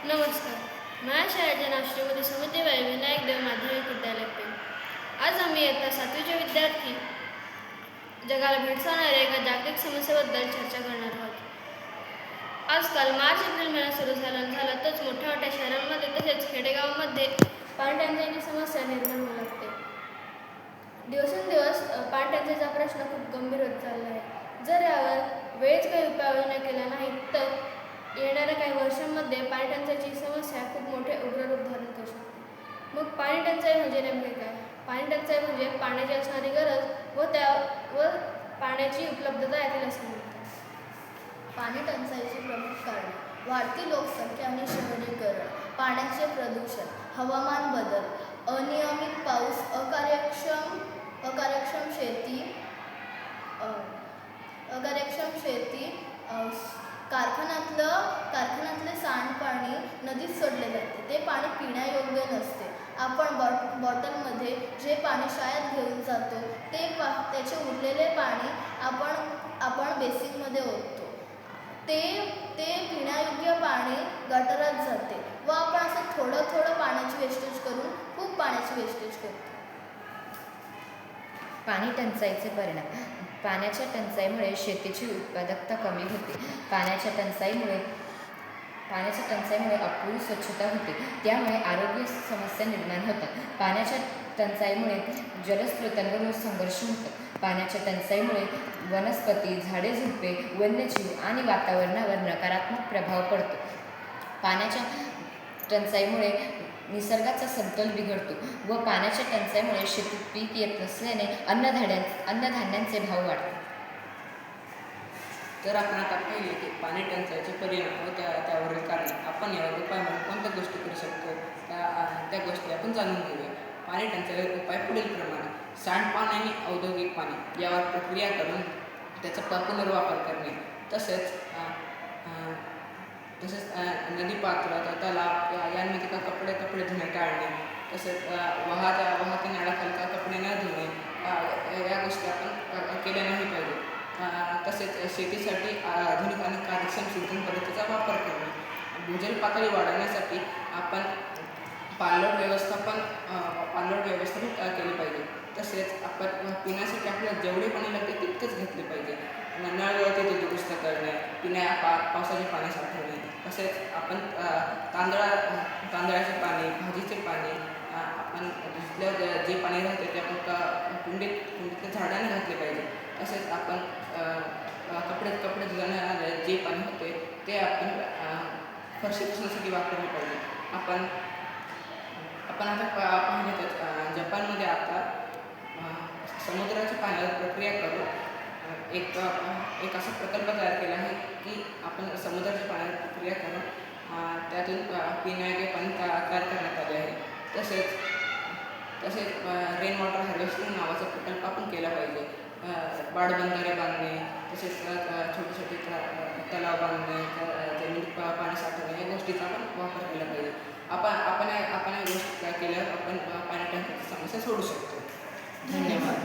नमस्कार. माझ्या शाळेचे नाव श्रीमती सुमतीबाई विनायक देव माध्यमिक विद्यालय पेन. आज आम्ही इयत्ता 7वीचे विद्यार्थी जगाला भेडसावणाऱ्या एका जागतिक समस्येबद्दल चर्चा करणार आहोत. आजकाल मार्च-एप्रिल महिना सुरू झाला तोच मोठ्या मोठ्या शहरांमध्ये तसेच खेडेगावांमध्ये पाणी टंचाईची समस्या निर्माण होऊ लागते. दिवसेंदिवस पाणी टंचाईचा प्रश्न खूप गंभीर होत चालला आहे. जर यावर वेळेत काही उपाययोजना केल्या नाहीत तर येणाऱ्या काही वर्षांमध्ये पाणी टंचाईची समस्या खूप मोठे उग्र रूप धारण करू शकते. मग पाणी टंचाई म्हणजे नेमके काय? पाणी टंचाई म्हणजे पाण्याची असणारी गरज व पाण्याची उपलब्धता यातील असणे. पाणी टंचाईची प्रमुख कारणे: वाढती लोकसंख्या आणि शहरीकरण, पाण्याचे प्रदूषण, हवामान बदल, अनियमित पाऊस, अकार्यक्षम शेती, कारखान्यातले सांडपाणी नदीत सोडले जाते. ते पाणी पिण्यायोग्य नसते. आपण बॉटलमध्ये जे पाणी शाळेत घेऊन जातो त्याचे उरलेले पाणी आपण बेसिनमध्ये ओततो. ते पिण्यायोग्य पाणी गटारात जाते व आपण असं थोडं पाण्याची वेस्टेज करून खूप पाण्याची वेस्टेज करतो. पाणी टंचाईचे परिणाम: पाण्याच्या टंचाईमुळे शेतीची उत्पादकता कमी होते. पाण्याच्या टंचाईमुळे अपुरी स्वच्छता होते. त्यामुळे आरोग्य समस्या निर्माण होतात. पाण्याच्या टंचाईमुळे जलस्रोतांवर संघर्ष होतो. पाण्याच्या टंचाईमुळे वनस्पती, झाडे, झुडपे, वन्यजीव आणि वातावरणावर नकारात्मक प्रभाव पडतो. पाण्याच्या टंचाईमुळे निसर्गाचा समतोल बिघडतो व पाण्याच्या टंचाईमुळे शेतीत पीक येत नसल्याने अन्नधान्यांचे भाव वाढतात. तर आपण आता पाहिले की पाणी टंचाईचे परिणाम व त्यावरील कारणे. आपण यावर उपाय म्हणून कोणत्या गोष्टी करू शकतो त्या गोष्टी आपण जाणून घेऊया. पाणी टंचाईवर उपाय पुढीलप्रमाणे: सांडपाणी आणि औद्योगिक पाणी यावर प्रक्रिया करून त्याचा पुनर्वापर करणे. तसेच नदी पात्र, तलाव यांमध्ये कपडे धुणे टाळणे. तसेच वाहत्या नळाखाली कपडे न धुणे या गोष्टी आपण केल्या नाही पाहिजे. तसेच शेतीसाठी आधुनिक आणि कार्यक्षम सिंचन पद्धतीचा वापर करणे. भूजल पातळी वाढवण्यासाठी आपण पाणलोट व्यवस्थापन केले पाहिजे. तसेच आपण पिण्यासाठी आपल्याला जेवढे पाणी लागते तितकेच घेतले पाहिजे. नळ ते दुरुस्त करणे, पावसाचे पाणी साठवणे. तसेच आपण तांदळाचे पाणी, भाजीचे पाणी आपण धुतल्यावर जे पाणी राहते ते आपण कुंडीत झाडाने घातले पाहिजे. तसेच आपण कपडे धुताना जे पाणी होते ते आपण फरशी पुसण्यासाठी वापरले पाहिजे. आपण आता पाहिले तर जपानमध्ये आता समुद्राच्या पाण्यावर प्रक्रिया करून एक असा प्रकल्प तयार केला आहे की आपण समुद्राच्या पाण्यावर प्रक्रिया करून त्यातून पिण्यायोग्य पाणी तयार करण्यात आले आहे. तसेच रेन वॉटर हार्वेस्टिंग नावाचा प्रकल्प आपण केला पाहिजे. पाटबंधारे बांधणे, तसेच छोटे तलाव बांधणे, जमिनीत पाणी साठवणे या गोष्टीचा आपण वापर केला पाहिजे. आपण या गोष्टी केल्यावर आपण पाणी टंचाईची समस्या सोडू शकतो. धन्यवाद.